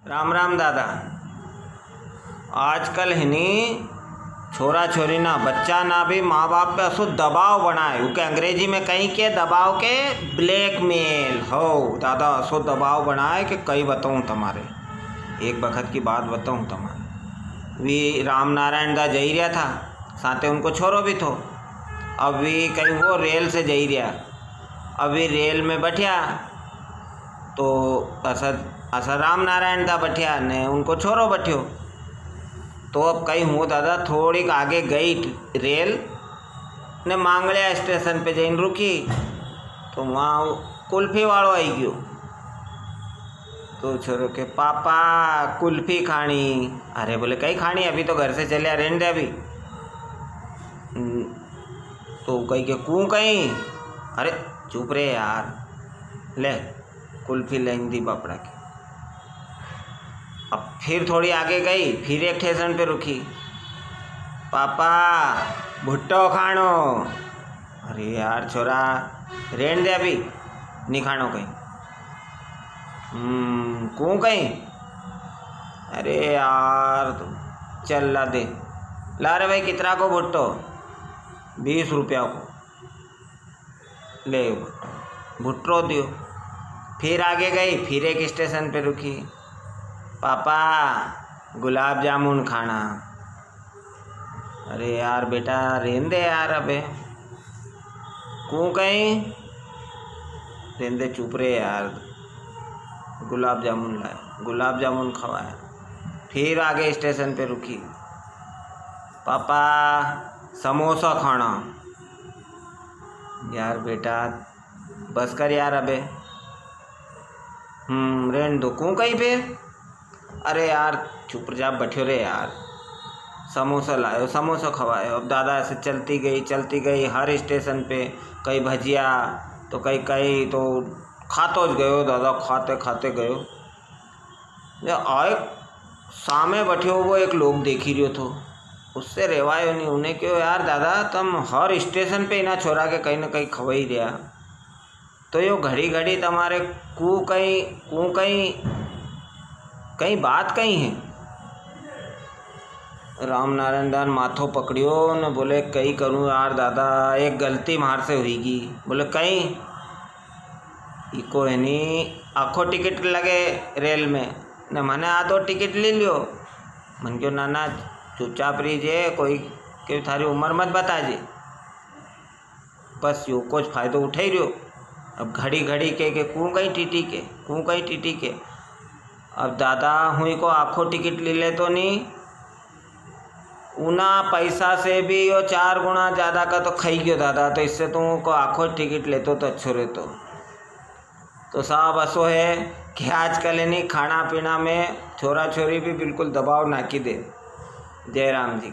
राम राम दादा। आजकल हिनी छोरा छोरी ना बच्चा ना भी माँ बाप पे असो दबाव बनाए उके अंग्रेजी में कहीं के दबाव के ब्लैकमेल हो दादा। असो दबाव बनाए कि कई बताऊँ तुम्हारे एक वक्त की बात बताऊँ तुम्हारे। वी राम नारायण दा जई रहा था साथे उनको छोरो भी थो। अब वी कहीं वो रेल से जई रहा। अभी रेल में बैठा तो असर राम नारायण दा बैठा ने उनको छोरो बैठो। तो अब कहीं हूँ दादा थोड़ी आगे गई रेल ने मांगलिया स्टेशन पे जईन रुकी तो वहाँ कुल्फी वालों आई गयो। तो छोरो के पापा कुल्फी खानी। अरे बोले कहीं खानी अभी तो घर से चलिया रहने दे अभी। तो कहीं के कूँ कहीं अरे चुप रे यार ले कुल्फी लेन दी बापड़ा की। अब फिर थोड़ी आगे गई फिर एक स्टेशन पे रुकी। पापा भुट्टो खानो। अरे यार छोरा रेन दे अभी नहीं खानो कहीं। कूँ कहीं अरे यार चल ला दे ला रे भाई कितना को भुट्टो 20 रुपया को ले भुट्टो दियो। फिर आगे गई फिर एक स्टेशन पे रुकी। पापा गुलाब जामुन खाना। अरे यार बेटा रहने दे यार अबे कूँ कहीं रहने दे चुप रे यार। गुलाब जामुन लाए गुलाब जामुन खवाया। फिर आगे स्टेशन पे रुकी। पापा समोसा खाना। यार बेटा बस कर यार अबे रहने दो कूँ कहीं फिर। अरे यार चुप जा बैठो रे यार समोसा लाए समोसा खवाए। अब दादा ऐसे चलती गई हर स्टेशन पे कहीं भजिया तो कहीं तो खातो ज गयो दादा खाते खाते गयो। आए सामने बैठे वो एक लोग देखी रहो तो उससे रेवायो नहीं। उन्हें क्यों यार दादा तुम हर स्टेशन पे ना छोरा के कहीं ना कहीं खवाई दिया तो यो घड़ी घड़ी तुम्हारे कूँ कहीं कहीं बात कहीं है। राम नारायण दान माथो पकड़ियो न बोले कहीं करूँ यार दादा एक गलती मार से हुईगी। बोले कहीं इको है नी आखो टिकट लगे रेल में न मैंने आधो टिकट ले लियो। मन क्यों नाना चुपचाप रहीजे कोई के थारी उम्र मत बताजे बस यो कुछ फायदो उठाई रहो। अब घड़ी घड़ी के कूँ कहीं टीटी के अब दादा हुई को आखो टिकट ले ले तो नहीं उना पैसा से भी यो 4 गुना ज़्यादा का तो खाई गयो दादा। तो इससे तुमको आखो टिकट लेते तो अच्छो रहतो। तो साहब असो है कि आजकल नहीं खाना पीना में छोरा छोरी भी बिल्कुल दबाव ना की दे। जय राम जी।